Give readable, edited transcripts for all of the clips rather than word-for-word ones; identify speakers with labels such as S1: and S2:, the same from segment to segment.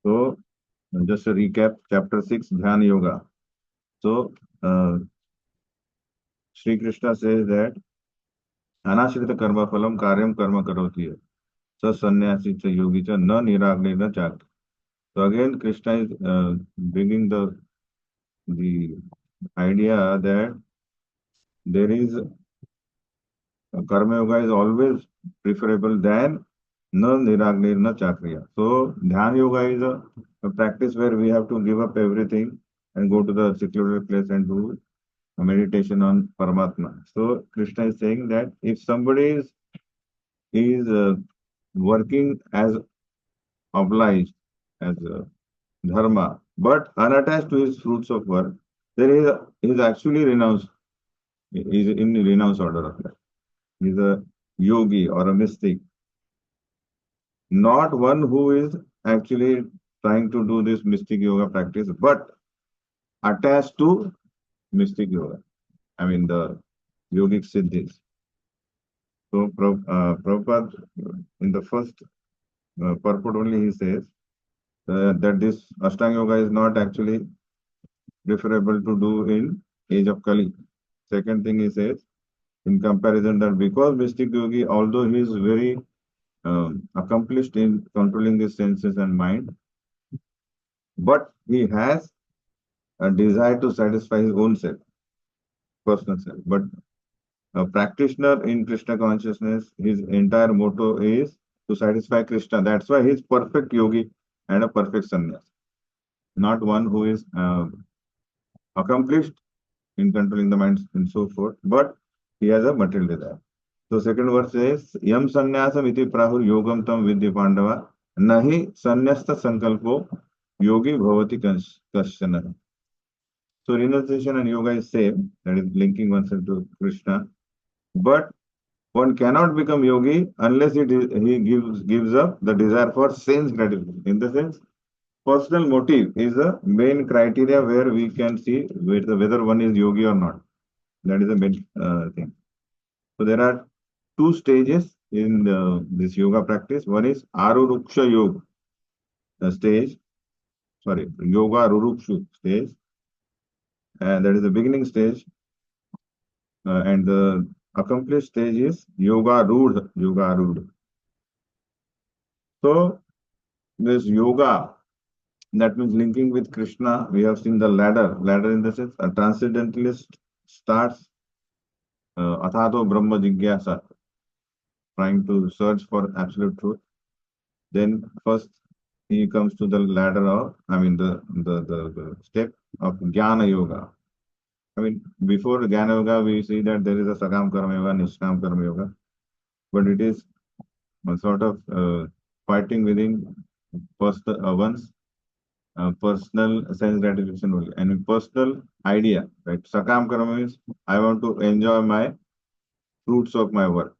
S1: So, just a recap, chapter 6, Dhyan Yoga. So, Sri Krishna says that Anashrita karma phalam karyam karma karoti hai. Sa sannyasi cha yogi cha na niragne na chak. So again, Krishna is bringing the idea that there is karma yoga is always preferable than na niragne na chakriya. So dhyan yoga is a practice where we have to give up everything and go to the secluded place and do a meditation on Paramatma. So Krishna is saying that if somebody is working as obliged as dharma, but unattached to his fruits of work, then he is actually renounced. He is in renounce order of life. He is a yogi or a mystic, not one who is actually trying to do this mystic yoga practice, but attached to mystic yoga. I mean the yogic siddhis. So Prabhupada, in the first purport only, he says that this Ashtanga yoga is not actually preferable to do in age of Kali. Second thing he says, in comparison, that because mystic yogi, although he is very accomplished in controlling his senses and mind, but he has a desire to satisfy his own self, personal self. But a practitioner in Krishna consciousness, his entire motto is to satisfy Krishna. That's why he's perfect yogi and a perfect sannyas, not one who is accomplished in controlling the mind and so forth, but he has a material desire. So second verse says, Yam sannyasam iti prahur yogam tam vidya pandava, nahi sannyasta sankalpo yogi bhavati kasyana. So renunciation and yoga is same, that is linking oneself to Krishna. But one cannot become yogi unless he gives up the desire for sense gratification. In the sense, personal motive is the main criteria where we can see whether one is yogi or not. That is the main thing. So there are two stages in this yoga practice. One is Aruruksha Yoga stage, sorry, Yoga Rurukshu stage, and that is the beginning stage. And the accomplished stage is Yoga Rudha, Yoga Rudha. So this yoga, that means linking with Krishna, we have seen the ladder. Ladder in the sense, a transcendentalist starts Athato Brahma Jigyasa, trying to search for absolute truth. Then first he comes to the ladder of, I mean the step of Jnana Yoga. I mean, before Jnana Yoga, we see that there is a Sakam Karma Yoga, Nishkam Karma Yoga, but it is a sort of fighting within one's personal sense gratification only, and personal idea, right? Sakam Karma means I want to enjoy my fruits of my work.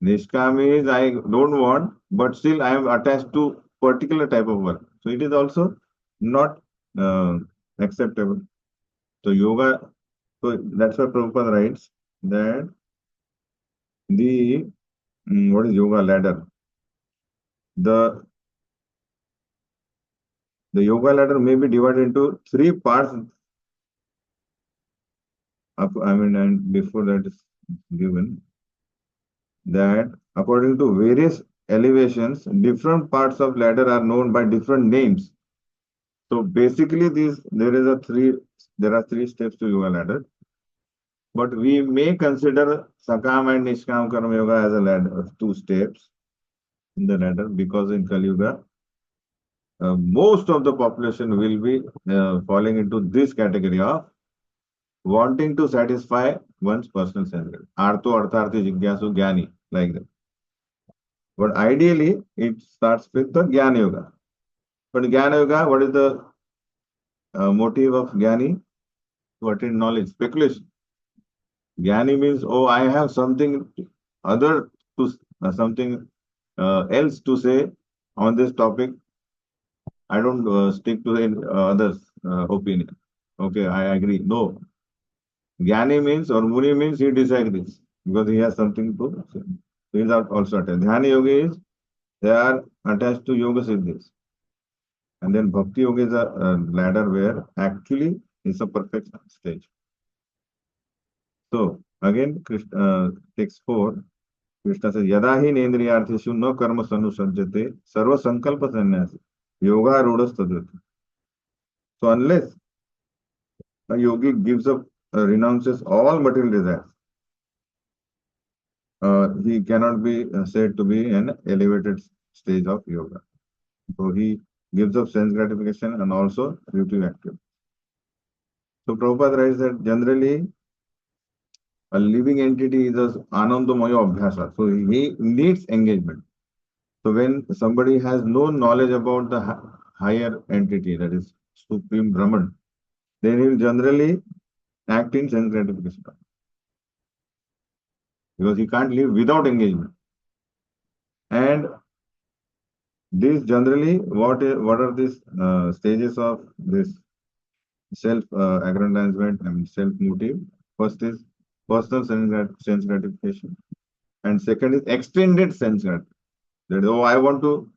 S1: Nishkam is I don't want, but still I am attached to particular type of work. So it is also not acceptable. So yoga, so that's why Prabhupada writes that the what is yoga ladder? The the yoga ladder may be divided into three parts. I mean, and before that is given that according to various elevations, different parts of ladder are known by different names. So basically, there are three steps to yoga ladder, but we may consider Sakam and Nishkam Karma Yoga as a ladder, two steps in the ladder, because in Kali Yuga, most of the population will be falling into this category of wanting to satisfy one's personal sense. Artho, Artharthi, Jigyasu, Jnani, like that. But ideally, it starts with the Jnana Yoga. But Jnana Yoga, what is the motive of Jnani? To attain knowledge, speculation. Jnani means, oh, I have something other to something else to say on this topic. I don't stick to the others' opinion. Okay, I agree. No, Jnani means or Muni means he disagrees because he has something to say. These are also attached. Dhyana yoga is they are attached to yoga siddhis. And then Bhakti Yoga is a ladder where actually it's a perfect stage. So again, text 4, Krishna says, Yada hi nendriyarthishu no karma sanusajjate sarva sankalpa sannyasi yoga rudas tadvati. So unless a yogi gives up, renounces all material desires, he cannot be said to be an elevated stage of yoga. So he gives up sense gratification and also duty active. So Prabhupada writes that generally a living entity is as anandamaya abhyasa. So he needs engagement. So when somebody has no knowledge about the higher entity, that is Supreme Brahman, then he will generally act in sense gratification because he can't live without engagement. And these generally, what are these stages of this self-aggrandizement and self-motive? First is personal sense gratification, and second is extended sense gratification. That oh, I want to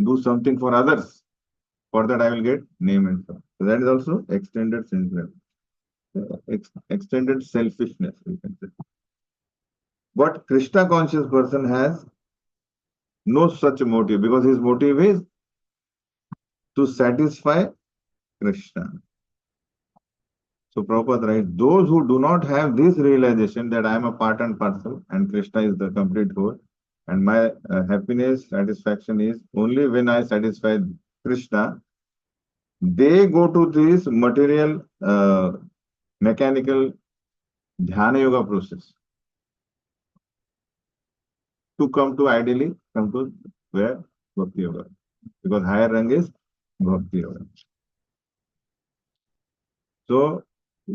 S1: do something for others. For that, I will get name and stuff. So that is also extended sense gratification, extended selfishness, you can say. But Krishna conscious person has no such motive because his motive is to satisfy Krishna. So Prabhupada writes, those who do not have this realization that I am a part and parcel and Krishna is the complete whole, and my happiness, satisfaction is only when I satisfy Krishna, they go to this material, mechanical dhyana yoga process to come to ideally come to where bhakti yoga, because higher rank is bhakti yoga. So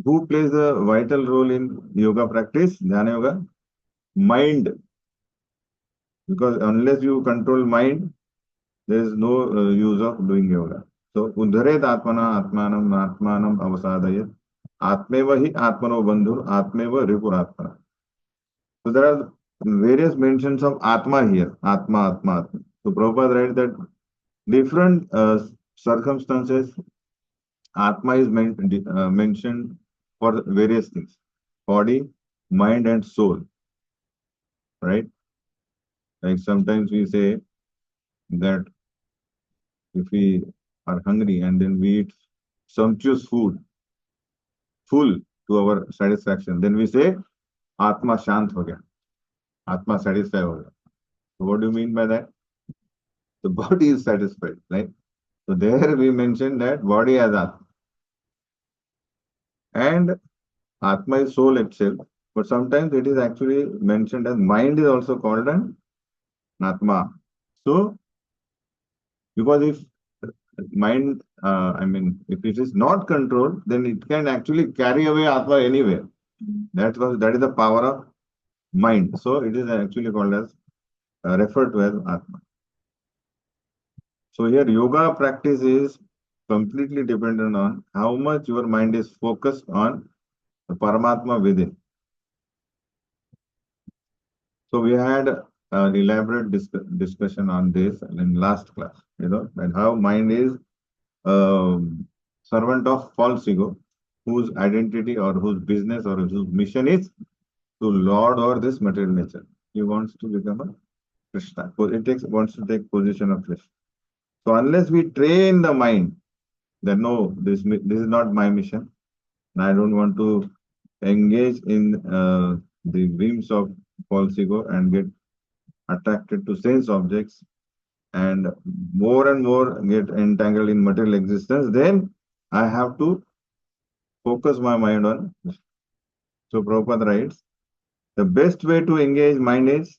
S1: who plays a vital role in yoga practice, dhyana yoga? Mind, because unless you control mind, there is no use of doing yoga. So udharet atmana atmanam atmanam avasadayat atmeva hi atmano bandhur atmeva ripuratmana. So there are various mentions of atma here, atma, atma, atma. So Prabhupada writes that different circumstances, atma is mentioned for various things, body, mind, and soul. Right? Like sometimes we say that if we are hungry and then we eat sumptuous food, full to our satisfaction, then we say Atma Shant ho gaya, Atma satisfied ho gaya. So what do you mean by that? The body is satisfied, right? So there we mentioned that body as Atma. And Atma is soul itself, but sometimes it is actually mentioned as mind is also called an Atma. So because if mind, if it is not controlled, then it can actually carry away Atma anywhere. That is the power of mind. So it is actually called as referred to as Atma. So here yoga practice is completely dependent on how much your mind is focused on the Paramatma within. So we had an elaborate discussion on this in last class, and how mind is servant of false ego, whose identity or whose business or whose mission is to lord over this material nature. He wants to become a Krishna. So it wants to take position of Krishna. So unless we train the mind that no, this is not my mission, and I don't want to engage in the whims of false ego and get attracted to sense objects and more get entangled in material existence, then I have to focus my mind on Krishna. So Prabhupada writes, the best way to engage mind is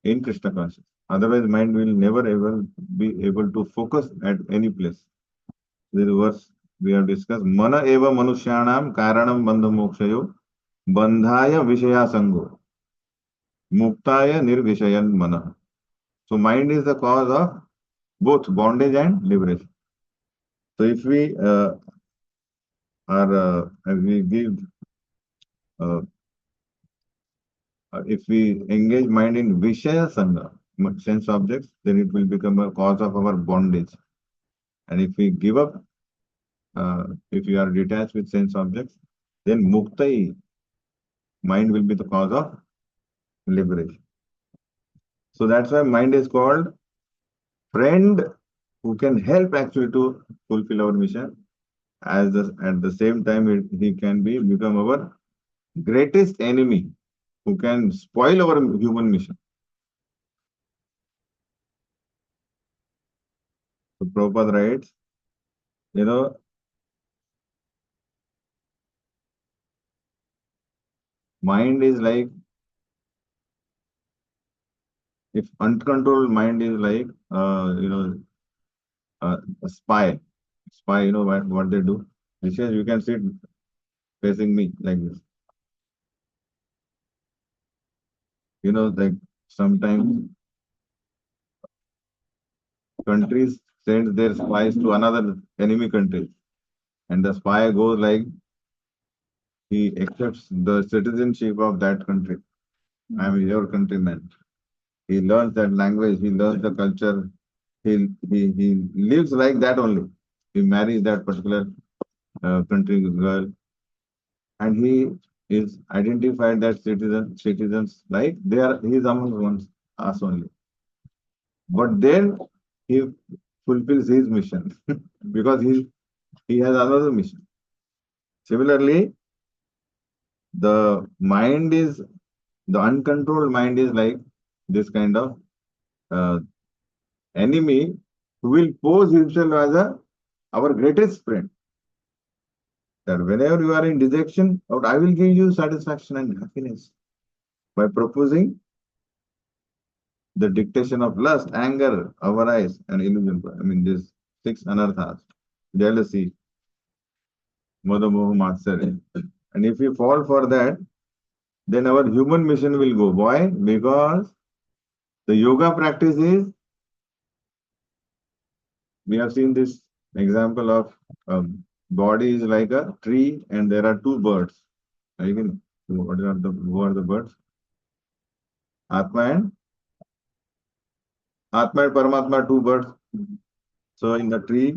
S1: in Krishna consciousness. Otherwise, mind will never ever be able to focus at any place. This verse we have discussed. Mana eva manushyanam karanam bandha mokshayo bandhaya vishaya sango muktaya nirvishayan mana. So mind is the cause of both bondage and liberation. So if we as we give, if we engage mind in vishaya sangha, sense objects, then it will become a cause of our bondage. And if we give up, if we are detached with sense objects, then muktai, mind will be the cause of liberation. So that's why mind is called friend who can help actually to fulfill our mission. At the same time, he can become our greatest enemy who can spoil our human mission. So Prabhupada writes, you know, mind is like, if uncontrolled mind is like, a spy. Spy, you know what they do? He says, you can sit facing me like this. You know, like sometimes countries send their spies to another enemy country, and the spy goes like he accepts the citizenship of that country. I am your countryman. He learns that language, he learns the culture, he lives like that only. He marries that particular country girl, and he is identified that citizens like they are he is among ones us only. But then he fulfills his mission because he has another mission. Similarly, the mind is the uncontrolled mind is like this kind of uh, enemy who will pose himself as our greatest friend. That whenever you are in dejection, I will give you satisfaction and happiness by proposing the dictation of lust, anger, avarice, and illusion. I mean, these six anarthas, jealousy, modamoha, matsarya. And if we fall for that, then our human mission will go. Why? Because the yoga practice is, we have seen this example of body is like a tree and there are two birds. Again, who are the birds? Atma and Paramatma, two birds. So in the tree,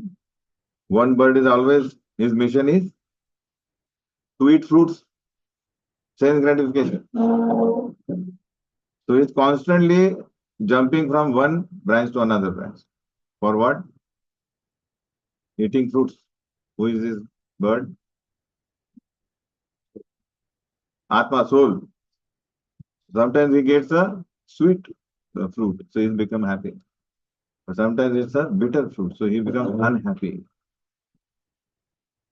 S1: one bird is always, his mission is to eat fruits, sense gratification. So he's constantly jumping from one branch to another branch. For what? Eating fruits. Who is this bird? Atma, soul. Sometimes he gets a sweet fruit, so he's become happy. But sometimes it's a bitter fruit, so he becomes unhappy.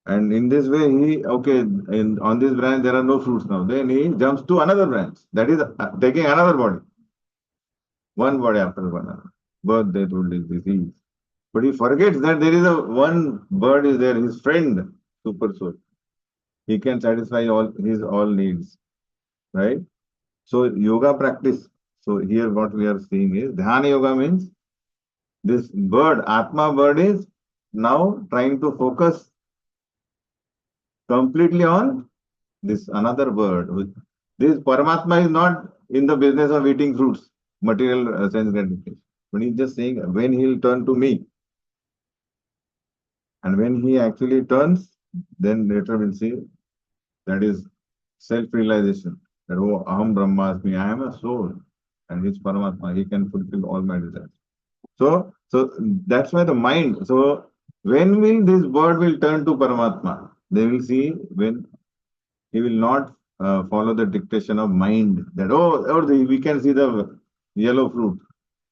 S1: And in this way, on this branch there are no fruits now. Then he jumps to another branch. That is taking another body. One body after one. Birth, death, old age, disease. But he forgets that there is a one bird is there, his friend, super soul. He can satisfy all needs. Right? So yoga practice. So here what we are seeing is dhyana yoga means this bird, Atma bird is now trying to focus completely on this another bird. This Paramatma is not in the business of eating fruits, material sense gratification. But he's just saying when he'll turn to me. And when he actually turns, then later we'll see that is self-realization. That, oh, Aham Brahmasmi, I am a soul. And he's Paramatma, he can fulfill all my desires. So that's why the mind. So when will this bird will turn to Paramatma? They will see when he will not follow the dictation of mind. That we can see the yellow fruit,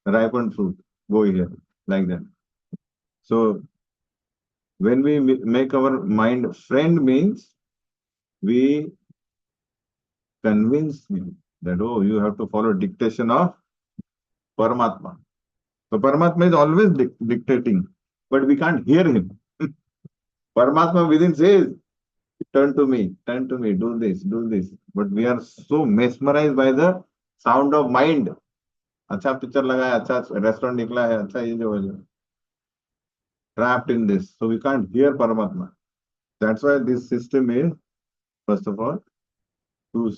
S1: ripened fruit, go here like that. So when we make our mind friend means we convince him that you have to follow dictation of Paramatma. So Paramatma is always dictating, but we can't hear him. Paramatma within says, turn to me, do this, do this. But we are so mesmerized by the sound of mind. अच्छा picture लगा है, अच्छा restaurant निकला है, अच्छा ये जो है, trapped in this. So we can't hear Paramatma. That's why this system is, first of all, to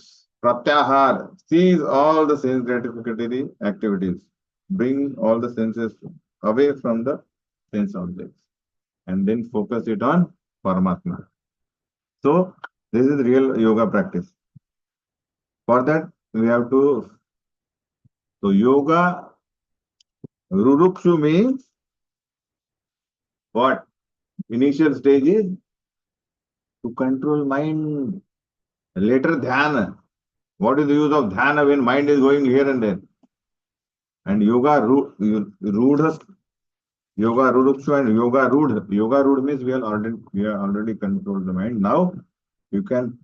S1: pratyahar, cease all the sense gratificatory activities. bring all the senses away from the sense objects and then focus it on Paramatma. So this is real yoga practice. For that, we have to, so yoga, Rurukshu means what? Initial stage is to control mind. Later, dhyana. What is the use of dhyana when mind is going here and there? And yoga, rudha, yoga rurukshu and yoga rudha. Yoga rudha means we are already controlled the mind. Now you can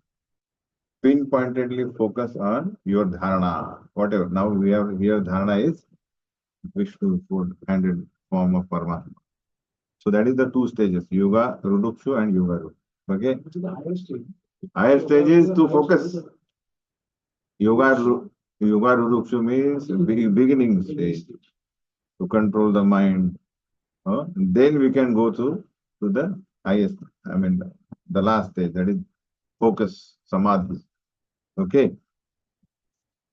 S1: pinpointedly focus on your dharana, whatever. Now we have here dharana is Vishnu, four-handed form of Paramatma. So that is the two stages, yoga rurukshu and yoga rudha. Okay.
S2: Which is the highest stage.
S1: Higher stage is to focus. Yoga, yoga rurukshu means beginning stage to control the mind. Then we can go to the highest, I mean, the last stage, that is focus, samadhi. Okay.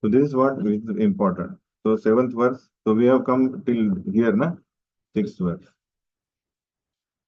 S1: So this is what is important. So seventh verse. So we have come till here, na? Sixth verse.